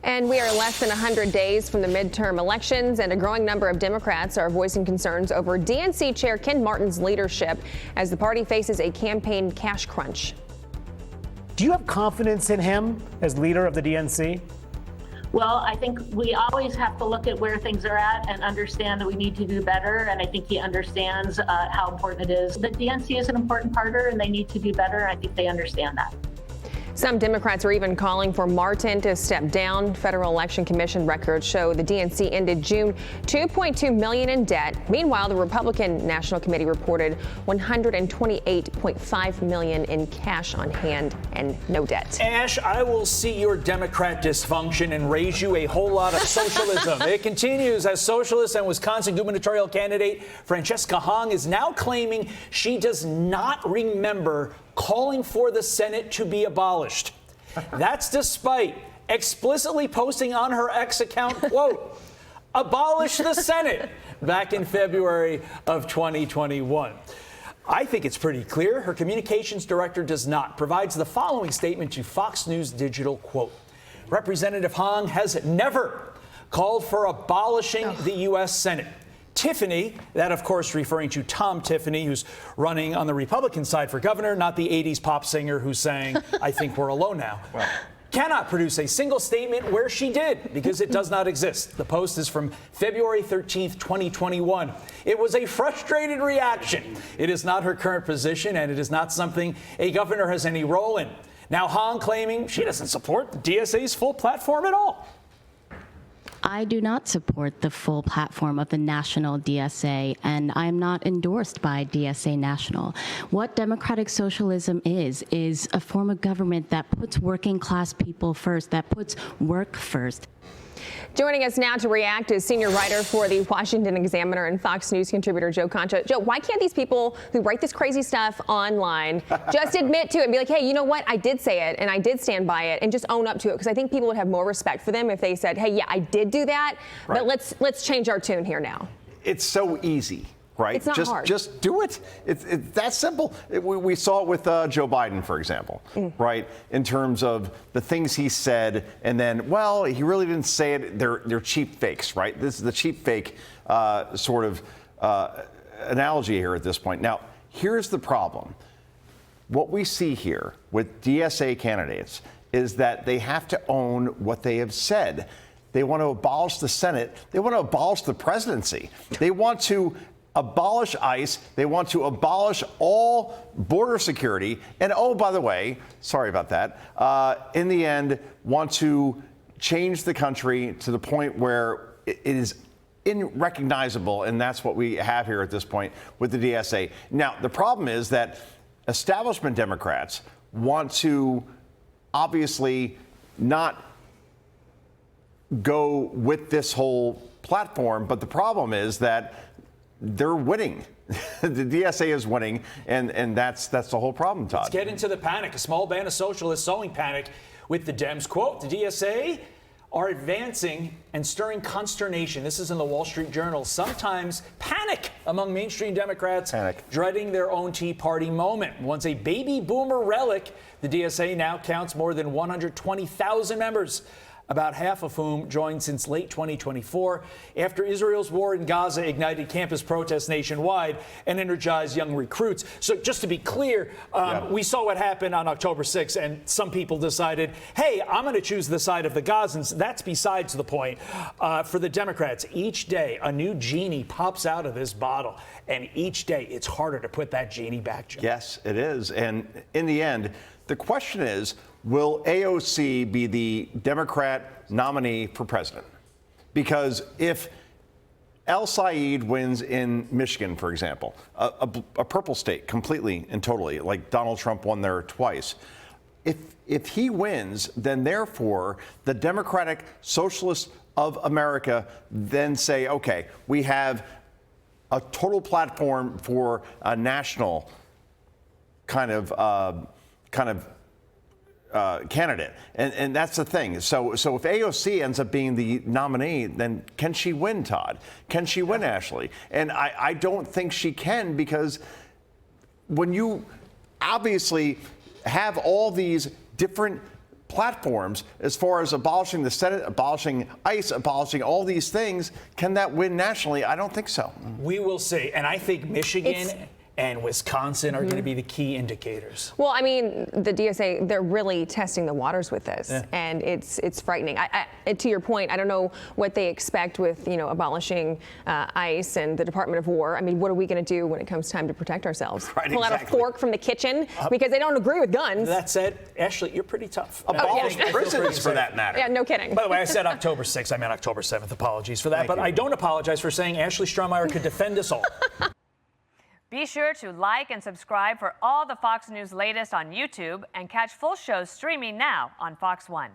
And we are less than 100 days from the midterm elections, and a growing number of Democrats are voicing concerns over DNC Chair Ken Martin's leadership as the party faces a campaign cash crunch. Do you have confidence in him as leader of the DNC? Well, I think we always have to look at where things are at and understand that we need to do better. And I think he understands how important it is. The DNC is an important partner and they need to do better. I think they understand that. Some Democrats are even calling for Martin to step down. Federal Election Commission records show the DNC ended June $2.2 million in debt. Meanwhile, the Republican National Committee reported $128.5 million in cash on hand and no debt. Ash, I will see your Democrat dysfunction and raise you a whole lot of socialism. It continues as Socialist and Wisconsin gubernatorial candidate Francesca Hong is now claiming she does not remember calling for the Senate to be abolished. That's despite explicitly posting on her X account, quote, abolish the Senate, back in February of 2021. I think it's pretty clear her communications director does not. Provides the following statement to Fox News Digital, quote, Representative Hong has never called for abolishing the U.S. Senate. Tiffany, that of course referring to Tom Tiffany, who's running on the Republican side for governor, not the 80s pop singer who's saying, I think we're alone now, cannot produce a single statement where she did, because it does not exist. The post is from February 13th, 2021. It was a frustrated reaction. It is not her current position, and it is not something a governor has any role in. Now Hong claiming she doesn't support the DSA's full platform at all. I do not support the full platform of the national DSA, and I'm not endorsed by DSA National. What democratic socialism is a form of government that puts working class people first, that puts work first. Joining us now to react is senior writer for the Washington Examiner and Fox News contributor Joe Concha. Joe, why can't these people who write this crazy stuff online just admit to it and be like, hey, you know what? I did say it and I did stand by it, and just own up to it? Because I think people would have more respect for them if they said, hey, yeah, I did do that, but let's change our tune here now. It's so easy. Right? It's not hard. Just do it. It's that simple. We saw it with Joe Biden, for example, right? In terms of the things he said, and then, well, he really didn't say it. They're cheap fakes, right? This is the cheap fake sort of analogy here at this point. Now, here's the problem. What we see here with DSA candidates is that they have to own what they have said. They want to abolish the Senate. They want to abolish the presidency. They want to abolish ICE. They want to abolish all border security. And oh, by the way, sorry about that, in the end, want to change the country to the point where it is unrecognizable. And that's what we have here at this point with the DSA. Now, the problem is that establishment Democrats want to obviously not go with this whole platform. But the problem is that they're winning. The DSA is winning, and that's the whole problem, Todd. Let's get into the panic. A small band of socialists sowing panic with the Dems. Quote, the DSA are advancing and stirring consternation. This is in the Wall Street Journal. Sometimes panic among mainstream Democrats, dreading their own Tea Party moment. Once a baby boomer relic, the DSA now counts more than 120,000 members, about half of whom joined since late 2024 after Israel's war in Gaza ignited campus protests nationwide and energized young recruits. So just to be clear, we saw what happened on October 6th, and some people decided, hey, I'm going to choose the side of the Gazans. That's besides the point. For the Democrats, each day a new genie pops out of this bottle, and each day it's harder to put that genie back, Joe. Yes, it is. And in the end, the question is, will AOC be the Democrat nominee for president? Because if El Said wins in Michigan, for example, a purple state completely and totally, like Donald Trump won there twice, if he wins, then therefore the Democratic Socialists of America then say, okay, we have a total platform for a national kind of candidate. And that's the thing. So if AOC ends up being the nominee, then can she win, Todd? Can she win, Ashley? And I don't think she can, because when you obviously have all these different platforms as far as abolishing the Senate, abolishing ICE, abolishing all these things. Can that win nationally? I don't think so. We will see. And I think Michigan and Wisconsin are going to be the key indicators. Well, I mean, the DSA, they're really testing the waters with this, and it's frightening. To your point, I don't know what they expect with, abolishing ICE and the Department of War. I mean, what are we going to do when it comes time to protect ourselves? Right, Pull out a fork from the kitchen because they don't agree with guns. That said, Ashley, you're pretty tough. Abolish prisons for that matter. Yeah, no kidding. By the way, I said October 6th. I meant October 7th. Apologies for that. But I don't apologize for saying Ashley Strohmeyer could defend us all. Be sure to like and subscribe for all the Fox News latest on YouTube and catch full shows streaming now on Fox One.